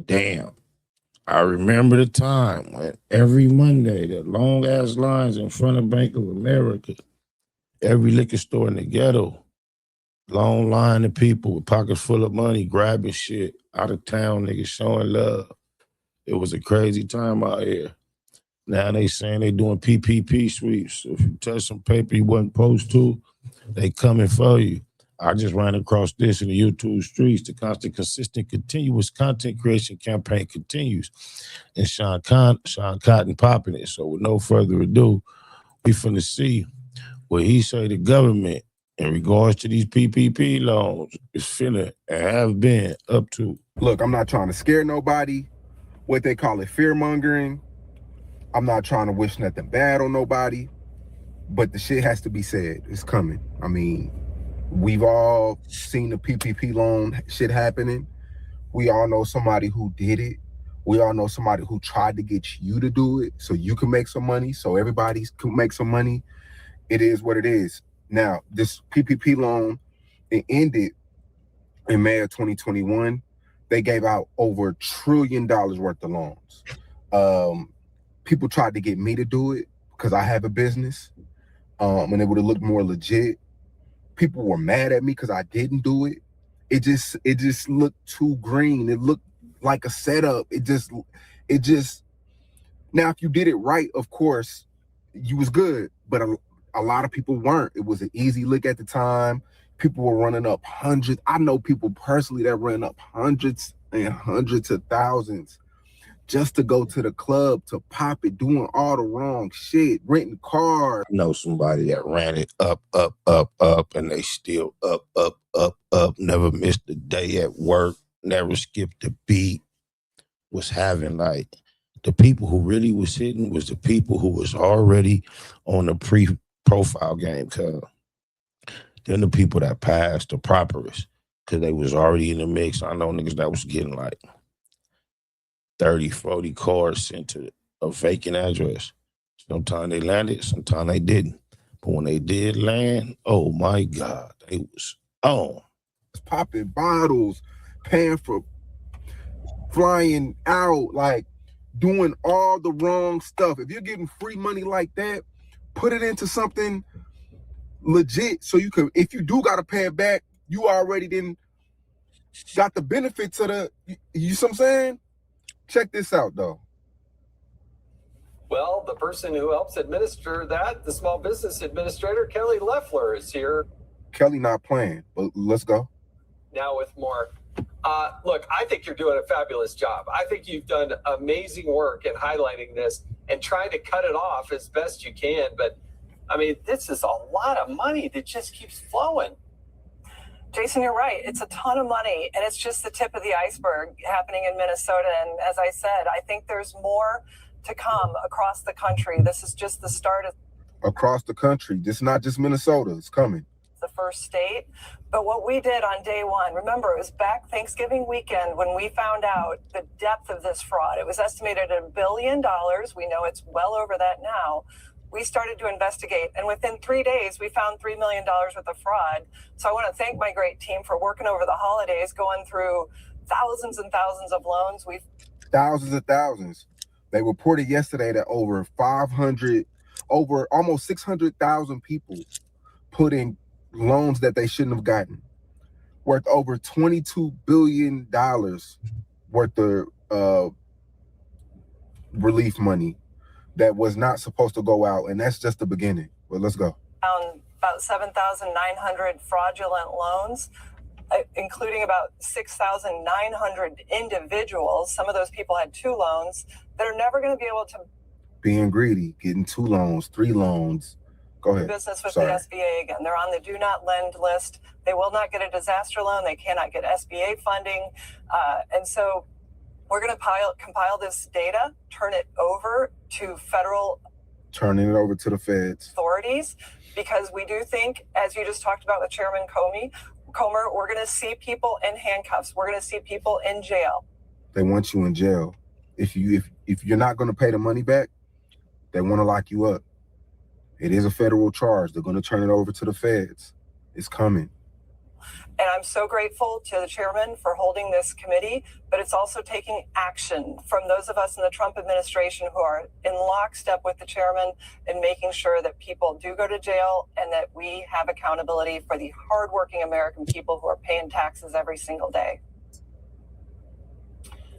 Damn. I remember the time when every Monday, the long ass lines in front of Bank of America, every liquor store in the ghetto, long line of people with pockets full of money, grabbing shit, out of town niggas showing love. It was a crazy time out here. Now they saying they doing PPP sweeps. If you touch some paper you wasn't supposed to, they coming for you. I just ran across this in the YouTube streets. The constant, consistent, continuous content creation campaign continues. And Sean Cotton popping it. So with no further ado, we finna see what he say the government in regards to these PPP loans is finna and have been up to. Look, I'm not trying to scare nobody. What they call it, fear mongering. I'm not trying to wish nothing bad on nobody, but the shit has to be said. It's coming. I mean, we've all seen the PPP loan shit happening. We all know somebody who did it. We all know somebody who tried to get you to do it so you can make some money, so everybody can make some money. It is what it is. Now, this PPP loan, it ended in May of 2021. They gave out over $1 trillion worth of loans. People tried to get me to do it because I have a business, and it would have looked more legit. People were mad at me because I didn't do it. It just looked too green. It looked like a setup. It just now, if you did it right, of course, you was good, but a lot of people weren't. It was an easy lick at the time. People were running up hundreds. I know people personally that ran up hundreds and hundreds of thousands just to go to the club, to pop it, doing all the wrong shit, renting cars. I know somebody that ran it up, and they still up, never missed a day at work, never skipped a beat, was having like, the people who really was hitting was the people who was already on the pre-profile game, cuz. Then the people that passed the properest, because they was already in the mix. I know niggas that was getting like 30, 40 cars sent to a vacant address. Sometimes they landed, sometimes they didn't. But when they did land, oh my God, they was on. Popping bottles, paying for flying out, like doing all the wrong stuff. If you're getting free money like that, put it into something legit so you could, if you do got to pay it back, you already then got the benefits of the, you see what I'm saying? Check this out, though. Well, the person who helps administer that, the small business administrator, Kelly Loeffler, is here. Kelly not playing, but let's go. Now with more. Look, I think you're doing a fabulous job. I think you've done amazing work in highlighting this and trying to cut it off as best you can. But, I mean, this is a lot of money that just keeps flowing. Jason, you're right. It's a ton of money, and it's just the tip of the iceberg happening in Minnesota. And as I said, I think there's more to come across the country. This is just the start of across the country. It's not just Minnesota. It's coming. The first state. But what we did on day one, remember, it was back Thanksgiving weekend when we found out the depth of this fraud. It was estimated at $1 billion. We know it's well over that now. We started to investigate, and within 3 days, we found $3 million worth of fraud. So I want to thank my great team for working over the holidays, going through thousands and thousands of loans. Thousands and thousands. They reported yesterday that over almost 600,000 people put in loans that they shouldn't have gotten, worth over $22 billion worth of relief money that was not supposed to go out, and that's just the beginning. Well, let's go. Found about 7,900 fraudulent loans, including about 6,900 individuals. Some of those people had 2 loans that are never going to be able to. Being greedy, getting 2 loans, 3 loans. Go ahead. Business with the SBA again. They're on the do not lend list. They will not get a disaster loan. They cannot get SBA funding. And so we're going to compile this data, turn it over to turning it over to the feds authorities, because we do think, as you just talked about with Chairman Comer, we're going to see people in handcuffs. We're going to see people in jail. They want you in jail. If you're not going to pay the money back, they want to lock you up. It is a federal charge. They're going to turn it over to the feds. It's coming. And I'm so grateful to the chairman for holding this committee, but it's also taking action from those of us in the Trump administration who are in lockstep with the chairman and making sure that people do go to jail and that we have accountability for the hardworking American people who are paying taxes every single day.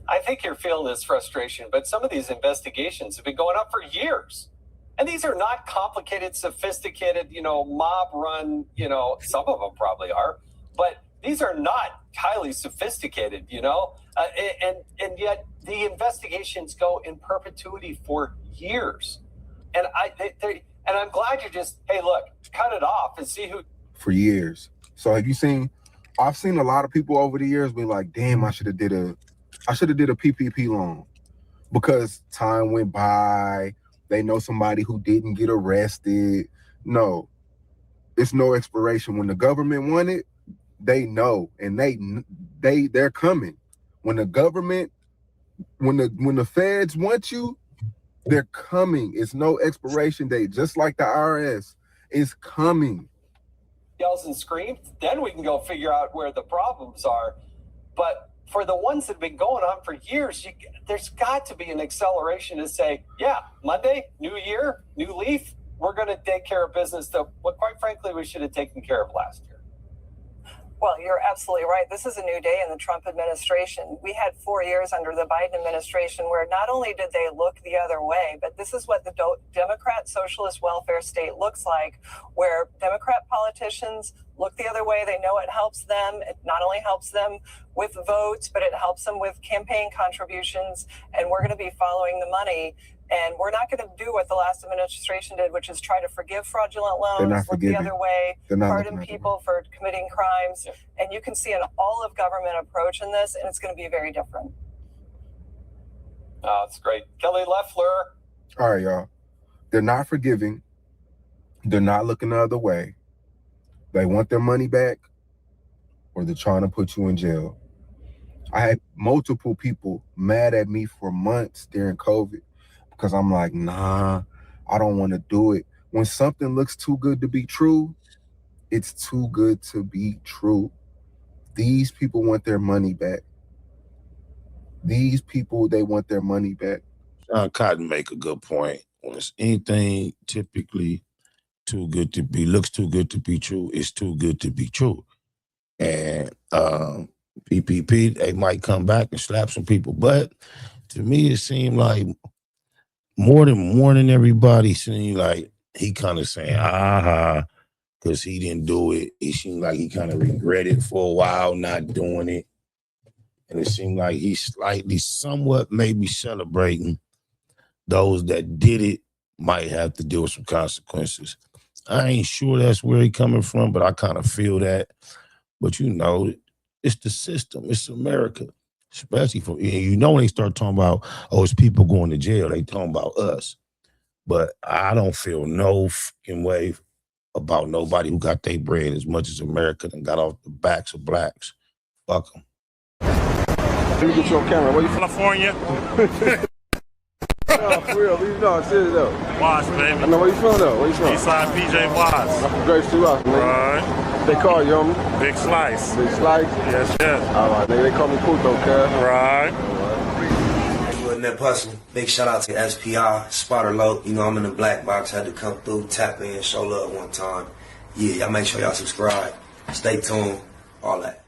I think you're feeling this frustration, but some of these investigations have been going on for years. And these are not complicated, sophisticated, mob run, some of them probably are, but these are not highly sophisticated, and yet the investigations go in perpetuity for years. And I'm glad you're just, hey, look, cut it off and see who. For years. So have you seen, I've seen a lot of people over the years be like, damn, I should have did a PPP loan, because time went by. They know somebody who didn't get arrested. No, it's no expiration. When the government want it, they know, and they're coming. When the government, when the feds want you, they're coming. It's no expiration date. Just like the IRS is coming. Yells and screams, then we can go figure out where the problems are. But for the ones that have been going on for years, there's got to be an acceleration to say, yeah, Monday, new year, new leaf, we're going to take care of business that, well, quite frankly, we should have taken care of last year. Well, you're absolutely right. This is a new day in the Trump administration. We had 4 years under the Biden administration where not only did they look the other way, but this is what the Democrat socialist welfare state looks like, where Democrat politicians look the other way. They know it helps them. It not only helps them with votes, but it helps them with campaign contributions. And we're going to be following the money. And we're not going to do what the last administration did, which is try to forgive fraudulent loans, look the other way, pardon people for committing crimes. Yeah. And you can see an all-of-government approach in this, and it's going to be very different. Oh, that's great. Kelly Loeffler. All right, y'all. They're not forgiving. They're not looking the other way. They want their money back, or they're trying to put you in jail. I had multiple people mad at me for months during COVID, because I'm like, nah, I don't want to do it. When something looks too good to be true, it's too good to be true. These people want their money back. These people, they want their money back. Cotton make a good point. When it's anything typically too good to be, looks too good to be true, it's too good to be true. And PPP, they might come back and slap some people. But to me, it seemed like more than warning everybody, seemed like he kind of saying, because he didn't do it. It seemed like he kind of regretted for a while not doing it. And it seemed like he's slightly, somewhat maybe celebrating those that did it might have to deal with some consequences. I ain't sure that's where he coming from, but I kind of feel that. But it's the system. It's America. Especially for, when they start talking about, it's people going to jail, they talking about us. But I don't feel no fucking way about nobody who got their bread as much as America and got off the backs of blacks. Fuck them. Let me get you on camera. Where you from? California. No, for real. I'm serious though. Watts, baby. I know where you from though. Where you from? Eastside PJ Watts. I'm from Grace Street, Watts, nigga. Right. They call you, homie? Big Slice. Big Slice? Yes, yes. All right, nigga. They call me Puto, cuz. Right. Nip Hustle. Big shout out to SPI, Spotter Low. I'm in the black box. Had to come through, tap in, show love one time. Yeah, y'all make sure y'all subscribe. Stay tuned. All that.